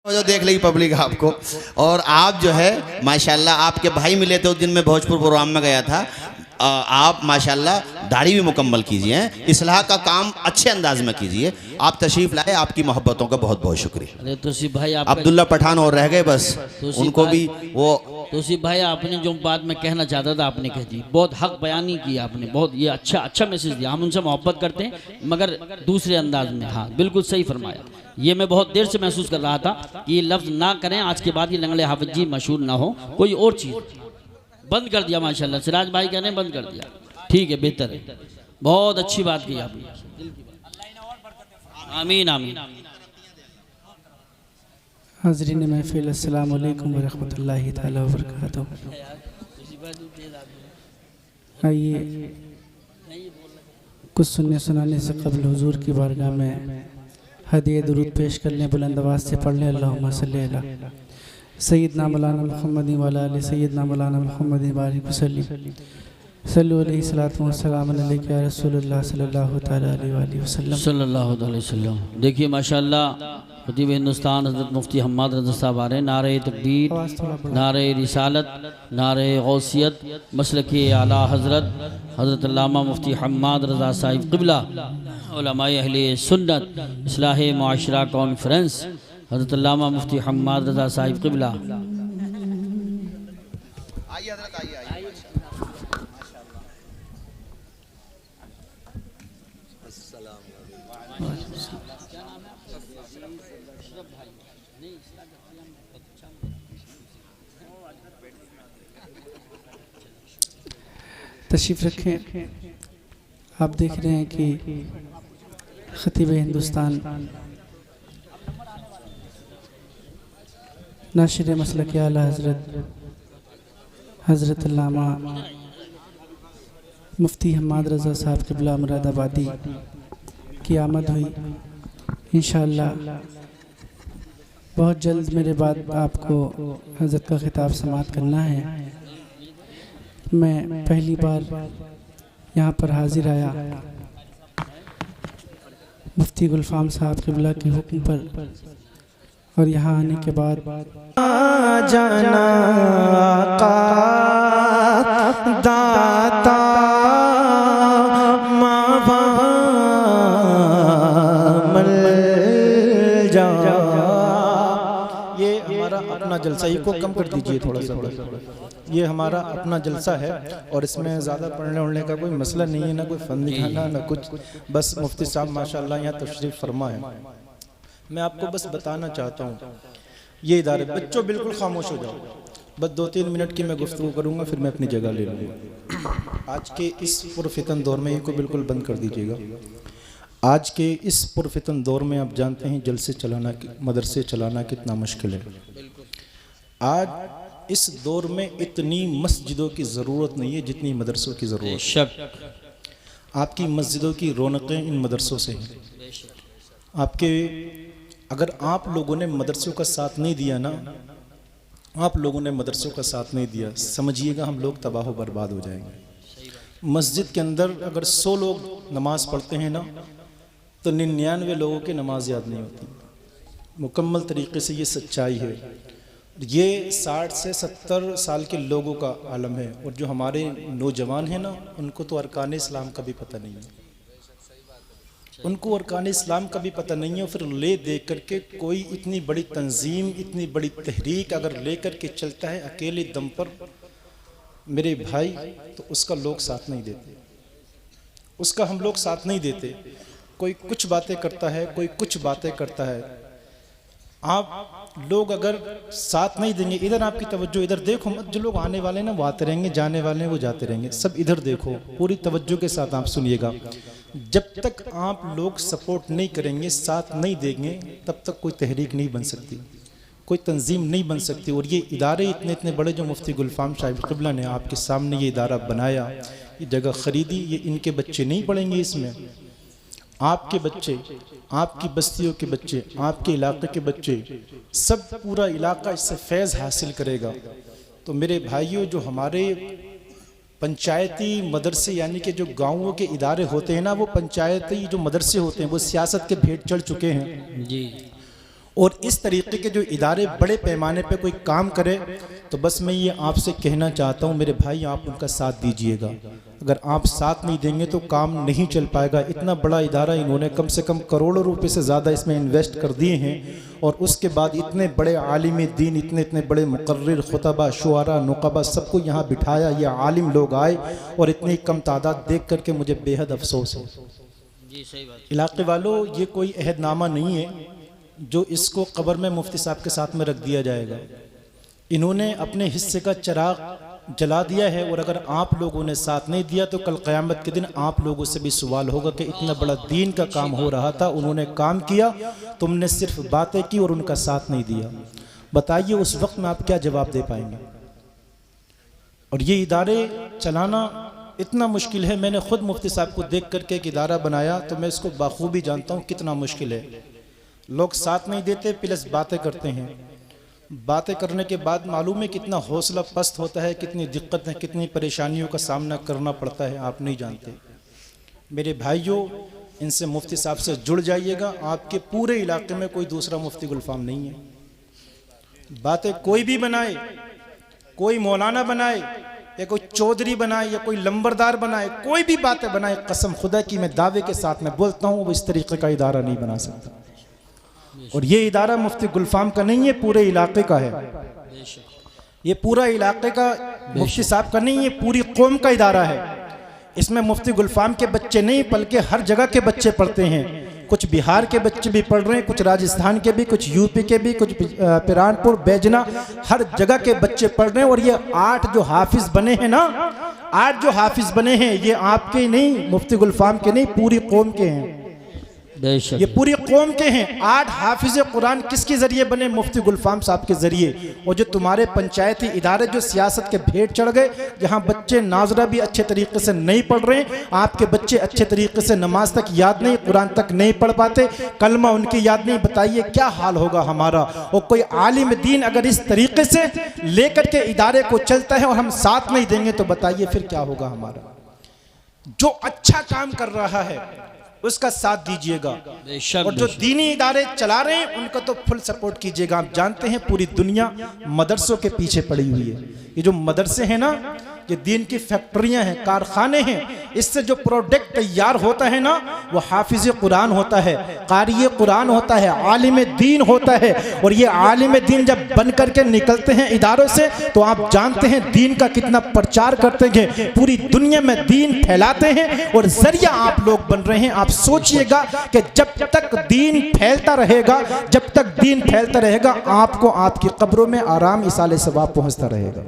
जो देख ली पब्लिक आपको। और आप जो है माशाल्लाह, आपके भाई मिले थे उस दिन, मैं भोजपुर प्रोग्राम में गया था। आप माशाल्लाह दाढ़ी भी मुकम्मल कीजिए, इस्लाह का काम अच्छे अंदाज में कीजिए। आप तशरीफ़ लाए, आपकी मोहब्बतों का बहुत बहुत शुक्रिया। अरे तोसीफ भाई, आप अब्दुल्ला पठान और रह गए बस, उनको भी वो। तोसीफ भाई, आपने जो बात मैं कहना चाहता था आपने कह दी। बहुत हक बयानी की आपने, बहुत ये अच्छा मैसेज दिया। हम उनसे मोहब्बत करते हैं मगर दूसरे अंदाज में। हाँ बिल्कुल सही फरमाया। ये मैं बहुत देर से महसूस कर रहा था कि ये लफ्ज़ ना करें आज के बाद, ये लंगड़े हाफिज जी मशहूर ना हो, कोई और चीज़ बंद कर दिया। माशाल्लाह सिराज भाई कहने बंद कर दिया, ठीक है, बेहतर है, बहुत अच्छी बात की आपने। आमीन आमीन। हाज़रीन महफ़िल, अस्सलाम वालेकुम व रहमतुल्लाहि ताला व बरकातुहू। आइए कुछ सुनने सुनाने से कबल हुजूर की बारगाह में हदिया दुरूद पेश कर लें। बुलंद आवाज़ से पढ़ लें अल्लाहुम्मा सल्ली अला सय्यदना मौलाना मुहम्मद व अला आलि सय्यदना मौलाना मुहम्मद बारिक वसल्लिम सल्लल्लाहु अलैहि सलातु व सलाम अलैका या रसूलुल्लाह सल्लल्लाहु तआला अलैहि वसल्लम सल्लल्लाहु अलैहि वसल्लम। देखिए माशाल्लाह, खतीब हिंदुस्तान हज़रत मुफ्ती हम्माद रज़ा साहब आ रहे हैं। नारे तकबीर, नारे रिसालत, नारे गौसियत, मसलक आला हज़रत हज़रत अल्लामा मुफ्ती हम्माद रज़ा साहिब क़िबला, उलमाए अहले सुन्नत इस्लाह मुआशरा कॉन्फ्रेंस हज़रत अल्लामा मुफ्ती हम्माद रज़ा साहिब क़िबला। तशरीफ़ रखें। आप देख रहे हैं कि खतीब हिंदुस्तान नाशिर मसलक आला हज़रत अल्लामा मुफ्ती हम्माद रज़ा साहब क़िबला मुरादाबादी की आमद हुई। इंशाअल्लाह बहुत जल्द मेरे बाद आपको हज़रत का खिताब समाअत करना है। मैं पहली बार यहाँ पर हाजिर आया मुफ्ती गुलफाम साहब क़िबला के हुक्म पर, और यहाँ आने के बाद जाना दाता ये हमारा अपना जलसा, ये को कम कर दीजिए थोड़ा सा। ये हमारा अपना जलसा है और इसमें ज़्यादा पढ़ने उड़ने का कोई मसला नहीं है, ना कोई फ़न दिखाना ना कुछ। बस मुफ्ती साहब माशाल्लाह यहाँ तशरीफ़ फरमा है। मैं आपको बस बताना चाहता हूँ, ये इदारे, बच्चों बिल्कुल खामोश हो जाओ, बस 2-3 मिनट की मैं गुफ्तगू करूँगा, फिर मैं अपनी जगह ले लूँगा। आज के इस पुरफितन दौर में इनको बिल्कुल बंद कर दीजिएगा। आज के इस पुरफितन दौर में आप जानते हैं जलसे चलाना, मदरसे चलाना कितना मुश्किल है। आज इस दौर में इतनी मस्जिदों की ज़रूरत नहीं है जितनी मदरसों की ज़रूरत है। आपकी मस्जिदों की रौनकें इन मदरसों से हैं। आपके, अगर आप लोगों ने मदरसों का साथ नहीं दिया ना, आप लोगों ने मदरसों का साथ नहीं दिया, समझिएगा हम लोग तबाह बर्बाद हो जाएंगे। मस्जिद के अंदर अगर 100 लोग नमाज़ पढ़ते हैं ना, तो 99 लोगों की नमाज याद नहीं होती। मुकम्मल तरीके से ये सच्चाई है। ये 60 से 70 साल के लोगों का आलम है, और जो हमारे नौजवान हैं ना, उनको तो अरकान इस्लाम का भी पता नहीं है, उनको अरकान इस्लाम का भी पता नहीं है। फिर ले दे करके कोई इतनी बड़ी तंजीम, इतनी बड़ी तहरीक अगर ले करके चलता है अकेले दम पर मेरे भाई, तो उसका लोग साथ नहीं देते, उसका हम लोग साथ नहीं देते। कोई कुछ बातें करता है, कोई कुछ बातें करता है। आप लोग अगर साथ नहीं देंगे, इधर आपकी तवज्जो इधर देखो मत, जो लोग आने वाले हैं ना वो आते रहेंगे, जाने वाले हैं वो जाते रहेंगे, सब इधर देखो, पूरी तवज्जो के साथ आप सुनिएगा। जब तक आप लोग सपोर्ट नहीं करेंगे, साथ नहीं देंगे, तब तक कोई तहरीक नहीं बन सकती, कोई तंजीम नहीं बन सकती। और ये इदारे इतने इतने बड़े जो मुफ्ती गुलफाम साहिब क़िबला ने आपके सामने ये इदारा बनाया, ये जगह ख़रीदी, ये इनके बच्चे नहीं पढ़ेंगे इसमें, आपके बच्चे, आपकी बस्तियों के बच्चे, आपके इलाके के बच्चे, सब पूरा इलाका इससे फैज़ हासिल करेगा। तो मेरे भाइयों, जो हमारे पंचायती मदरसे यानी कि जो गाँवों के इदारे होते हैं ना, वो पंचायती जो मदरसे होते हैं वो सियासत के भेंट चढ़ चुके हैं जी। और इस तरीके के जो इदारे बड़े पैमाने पे कोई काम करे तो बस मैं ये आपसे कहना चाहता हूँ मेरे भाई, आप उनका साथ दीजिएगा। अगर आप साथ नहीं देंगे तो काम नहीं चल पाएगा। इतना बड़ा इदारा इन्होंने कम से कम करोड़ों रुपए से ज़्यादा इसमें इन्वेस्ट कर दिए हैं, और उसके बाद इतने बड़े आलिम दीन, इतने बड़े मुकर्रिर, खुतबा, शुआरा, नुकबा सबको यहाँ बिठाया, ये आलिम लोग आए और इतनी कम तादाद देख करके मुझे बेहद अफसोस है। जी सही बात। इलाके वालों, ये कोई अहदनामा नहीं है जो इसको कब्र में मुफ्ती साहब के साथ में रख दिया जाएगा। इन्होंने अपने हिस्से का चिराग जला दिया है, और अगर आप लोगों ने साथ नहीं दिया तो कल क़यामत के दिन आप लोगों से भी सवाल होगा कि इतना बड़ा दीन का काम हो रहा था, उन्होंने काम किया, तुमने सिर्फ बातें की और उनका साथ नहीं दिया। बताइए उस वक्त में आप क्या जवाब दे पाएंगे। और ये इदारे चलाना इतना मुश्किल है। मैंने खुद मुफ्ती साहब को देख करके एक इदारा बनाया तो मैं इसको बाखूबी जानता हूँ कितना मुश्किल है। लोग साथ नहीं देते, प्लस बातें करते हैं। बातें करने के बाद मालूम है कितना हौसला पस्त होता है, कितनी दिक्कतें, कितनी परेशानियों का सामना करना पड़ता है, आप नहीं जानते। मेरे भाइयों, इनसे मुफ्ती साहब से जुड़ जाइएगा। आपके पूरे इलाके में कोई दूसरा मुफ्ती गुलफाम नहीं है। बातें कोई भी बनाए, कोई मौलाना बनाए या कोई चौधरी बनाए या कोई लंबरदार बनाए, कोई भी बातें बनाए, कसम खुदा की मैं दावे के साथ में बोलता हूँ वो इस तरीके का इदारा नहीं बना सकता। और ये इदारा मुफ्ती गुलफाम का नहीं है, पूरे इलाके का है। ये पूरा इलाके का मुफ्ती साहब का नहीं है, पूरी कौम का इदारा है। इसमें मुफ्ती गुलफाम के बच्चे नहीं बल्कि हर जगह के बच्चे पढ़ते हैं। कुछ बिहार के बच्चे भी पढ़ रहे हैं, कुछ राजस्थान के भी, कुछ यूपी के भी, कुछ पिरानपुर, बैजना, हर जगह के बच्चे पढ़ रहे हैं। और ये 8 जो हाफिज बने हैं ना, 8 जो हाफिज बने हैं, ये आपके नहीं, मुफ्ती गुलफाम के नहीं, पूरी कौम के हैं। ये पूरी कौम के हैं। 8 हाफिज कुरान किसके जरिए बने? मुफ्ती गुलफाम साहब के जरिए। और जो तुम्हारे पंचायती इदारे जो सियासत के भेंट चढ़ गए, जहां बच्चे नाजरा भी अच्छे तरीके से नहीं पढ़ रहे, आपके बच्चे अच्छे तरीके से नमाज तक याद नहीं, कुरान तक नहीं पढ़ पाते, कलमा उनकी याद नहीं, बताइए क्या हाल होगा हमारा। और कोई आलिम दीन अगर इस तरीके से लेकर के इदारे को चलता है और हम साथ नहीं देंगे तो बताइए फिर क्या होगा हमारा। जो अच्छा काम कर रहा है उसका साथ दीजिएगा, और जो दीनी इदारे चला रहे हैं उनका तो फुल सपोर्ट कीजिएगा। आप जानते हैं पूरी दुनिया मदरसों के पीछे पड़ी हुई है। ये जो मदरसे हैं ना, ये दीन की फैक्ट्रियां हैं, कारखाने हैं। इससे जो प्रोडक्ट तैयार होता है ना, वो हाफिज कुरान होता है, कारी कुरान होता है, आलिम दीन होता है। और ये आलिम दीन जब बन करके निकलते हैं इदारों से तो आप जानते हैं दीन का कितना प्रचार करते हैं, पूरी दुनिया में दीन फैलाते हैं और जरिया आप लोग बन रहे हैं। आप सोचिएगा कि जब तक दीन फैलता रहेगा, जब तक दीन फैलता रहेगा, आपको आपकी कब्रों में आराम इसाले सवाब पहुंचता रहेगा।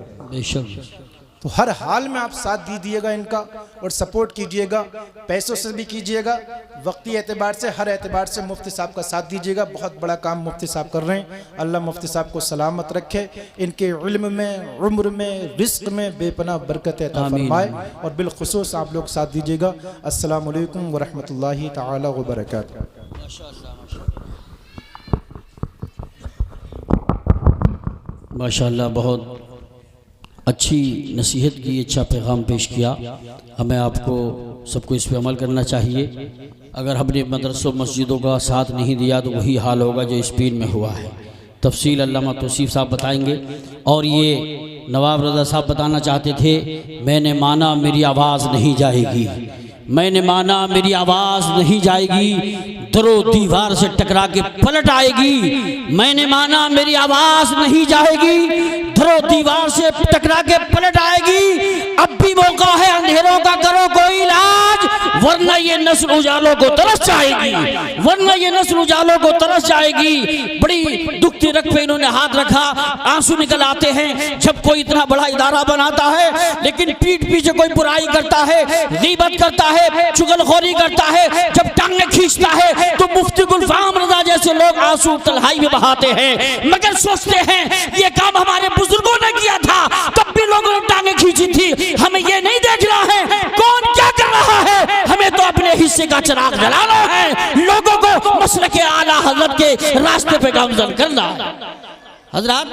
तो हर हाल में आप साथ दीजिएगा इनका और सपोर्ट कीजिएगा, पैसों से भी कीजिएगा, वक्ती एतबार से, हर एतबार से मुफ्ती साहब का साथ दीजिएगा। बहुत बड़ा काम मुफ्ती साहब कर रहे हैं। अल्लाह मुफ्ती साहब को सलामत रखे, इनके इल्म में, उम्र में, रिस्क में बेपनाह बरकत अता फरमाए, और बिलखुसूस आप लोग साथ दीजिएगा। अस्सलामु अलैकुम व रहमतुल्लाहि तआला व बरकातहू। माशाअल्लाह, बहुत अच्छी नसीहत की, अच्छा पैगाम पेश किया। हमें आपको सबको इस पर अमल करना चाहिए। अगर हमने मदरसों मस्जिदों का साथ नहीं दिया तो वही हाल होगा जो स्पेन में हुआ है। तफसील अल्लामा तौसीफ साहब बताएंगे। और ये नवाब रज़ा साहब बताना चाहते थे, मैंने माना मेरी आवाज़ नहीं जाएगी, मैंने माना मेरी आवाज़ नहीं जाएगी, दरो दीवार से टकरा के पलट आएगी। मैंने माना मेरी आवाज़ नहीं जाएगी, दरो दीवार से टकरा के पलट आएगी। अब भी मौका है, अंधेरों का करो कोई इलाज, वरना ये नस्ल उजालों को तरस जाएगी, वरना ये नस्ल उजालों को तरस जाएगी। बड़ी दुखती रख पे इन्होंने हाथ रखा, आंसू निकल आते हैं जब कोई इतना बड़ा इदारा बनाता है, लेकिन पीठ पीछे कोई बुराई करता है, गीबत करता है, चुगलखोरी करता है, जब टांगे खींचता है तो मुफ्ती गुलफाम रज़ा जैसे लोग आंसू तन्हाई में बहाते हैं। मगर सोचते हैं ये काम हमारे बुजुर्गों ने किया था, तब भी लोगों ने टांगे खींची थी। हमें ये नहीं देखना है कौन क्या कर रहा है, हमें तो अपने हिस्से का चिराग जलाना है, लोगों को मसलक आला हज़रत के रास्ते पे गामज़न करना है। हजरात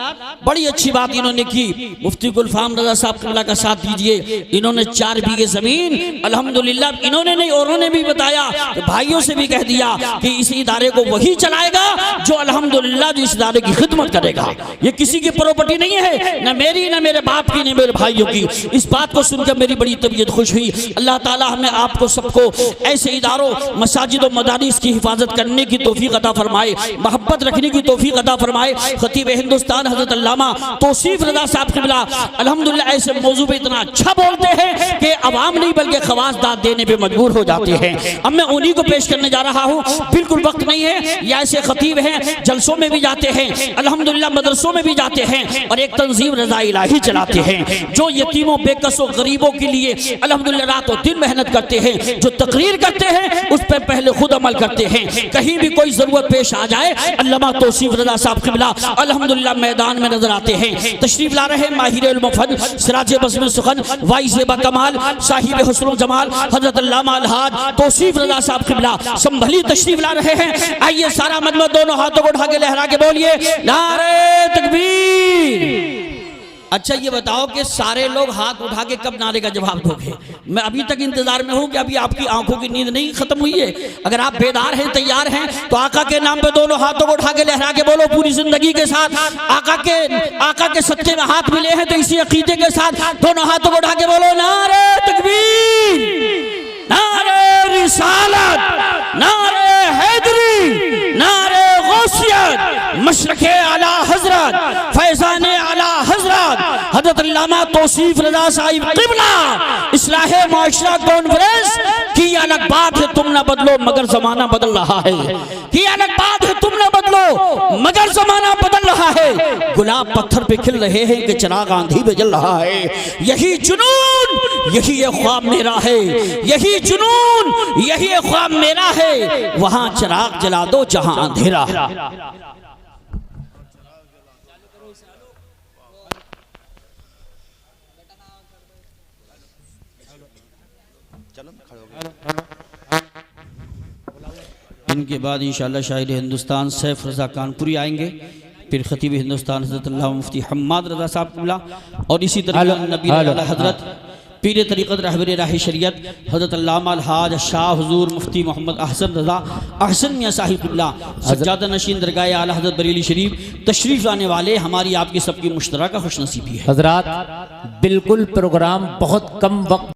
बड़ी अच्छी बात इन्होंने की। मुफ्ती गुलफाम रजा साहब क़िबला का साथ दीजिए। इन्होंने 4 बीघे जमीन अल्हम्दुलिल्लाह इन्होंने नहीं औरों ने भी बताया, भाइयों से भी कह दिया कि इस इदारे को वही चलाएगा जो अल्हम्दुलिल्लाह जो इस इदारे की खिदमत करेगा। ये किसी की प्रॉपर्टी नहीं है, न मेरी न मेरे बाप की न मेरे भाइयों की। इस बात को सुनकर मेरी बड़ी तबीयत खुश हुई। अल्लाह ताला हमें आपको सबको ऐसे इदारों मसाजिद और मदारिस की हिफाजत करने की तौफीक अता फरमाए, मोहब्बत रखने की तौफीक अता फरमाए। खतीब हिंदुस्तान हजरत अल्लामा तौसीफ रज़ा साहब क़िबला अल्हम्दुलिल्लाह ऐसे मौजू पे इतना अच्छा बोलते हैं कि अवाम नहीं बल्कि खवास दाद देने पे मजबूर हो जाते हैं। अब मैं उन्हीं को पेश करने जा रहा हूँ, बिल्कुल वक्त नहीं है। या ऐसे खतीब हैं जलसों में भी जाते हैं, अल्हम्दुलिल्लाह मदरसों में भी जाते हैं और एक तंजीम रज़ा इलाही चलाते हैं जो यतीमों बेकसों गरीबों के लिए अल्हम्दुलिल्लाह रात और दिन मेहनत करते हैं। जो तकरीर करते हैं उस पर पहले खुद अमल करते हैं। कहीं भी कोई जरूरत पेश आ जाए अल्लामा तौसीफ रज़ा साहब क़िबला अल्हम्दुलिल्लाह मैदान में नजर आते हैं। तशरीफ ला रहे हैं माहिर उल मुफद सिराज बज़्म सुखन वाइज़ कमाल साहिब हुस्न जमाल हजरत अल्लामा अलहाज तौसीफ रज़ा साहब क़िबला संभली तशरीफ ला रहे हैं। आइए सारा मजमा दोनों हाथों को उठा के लहरा के बोलिए नारे तकबीर। अच्छा ये बताओ कि सारे लोग हाथ उठा के कब नारे का जवाब दोगे? मैं अभी तक इंतजार में हूं कि अभी आपकी आंखों की नींद नहीं खत्म हुई है। अगर आप बेदार हैं, तैयार हैं तो आका के नाम पे दोनों हाथों को उठा के लहरा के बोलो पूरी जिंदगी के साथ। आका के सत्ते में हाथ मिले हैं तो इसी अकीदे के साथ दोनों हाथों को उठा के बोलो नारे तकबीर, नारे रिसालत, नारे हैदरी, नारे गौसियत, मशरक़े आला हजरत, फैज़ाने आला हजरत हजरत अल्लामा तौसीफ रज़ा साहिब क़िबला इस्लाहे माशरा कॉन्फ्रेंस की अलग बात है तुम ना बदलो मगर जमाना बदल रहा है। की अलग बात है तुम ना बदलो मगर जमाना बदल रहा है। गुलाब पत्थर पे खिल रहे हैं कि चिराग आंधी में जल रहा है। यही जुनून यही ये ख्वाब मेरा है, यही जुनून यही ये ख्वाब मेरा है। वहां चिराग जला दो जहां अंधेरा है। इनके बाद इंशाअल्लाह शायर हिंदुस्तान सैफ रज़ा कानपुरी आएंगे, फिर खतीब हिंदुस्तान हज़रत अल्लामा मुफ्ती हम्माद रज़ा साहब क़िबला और इसी तरह नबी हज़रत पीर तरीक़त रहबर राह शरीयत हज़रत अल्लामा अलहाज शाह हुज़ूर मुफ्ती मोहम्मद अहसन रज़ा अहसन मियाँ साहिब क़िबला सज्जादा नशीन दरगाह आला हज़रत बरेली शरीफ तशरीफ़ लाने वाले हमारी आपकी सबकी मुश्तरका खुशनसीबी है। हज़रात बिल्कुल प्रोग्राम बहुत कम वक्त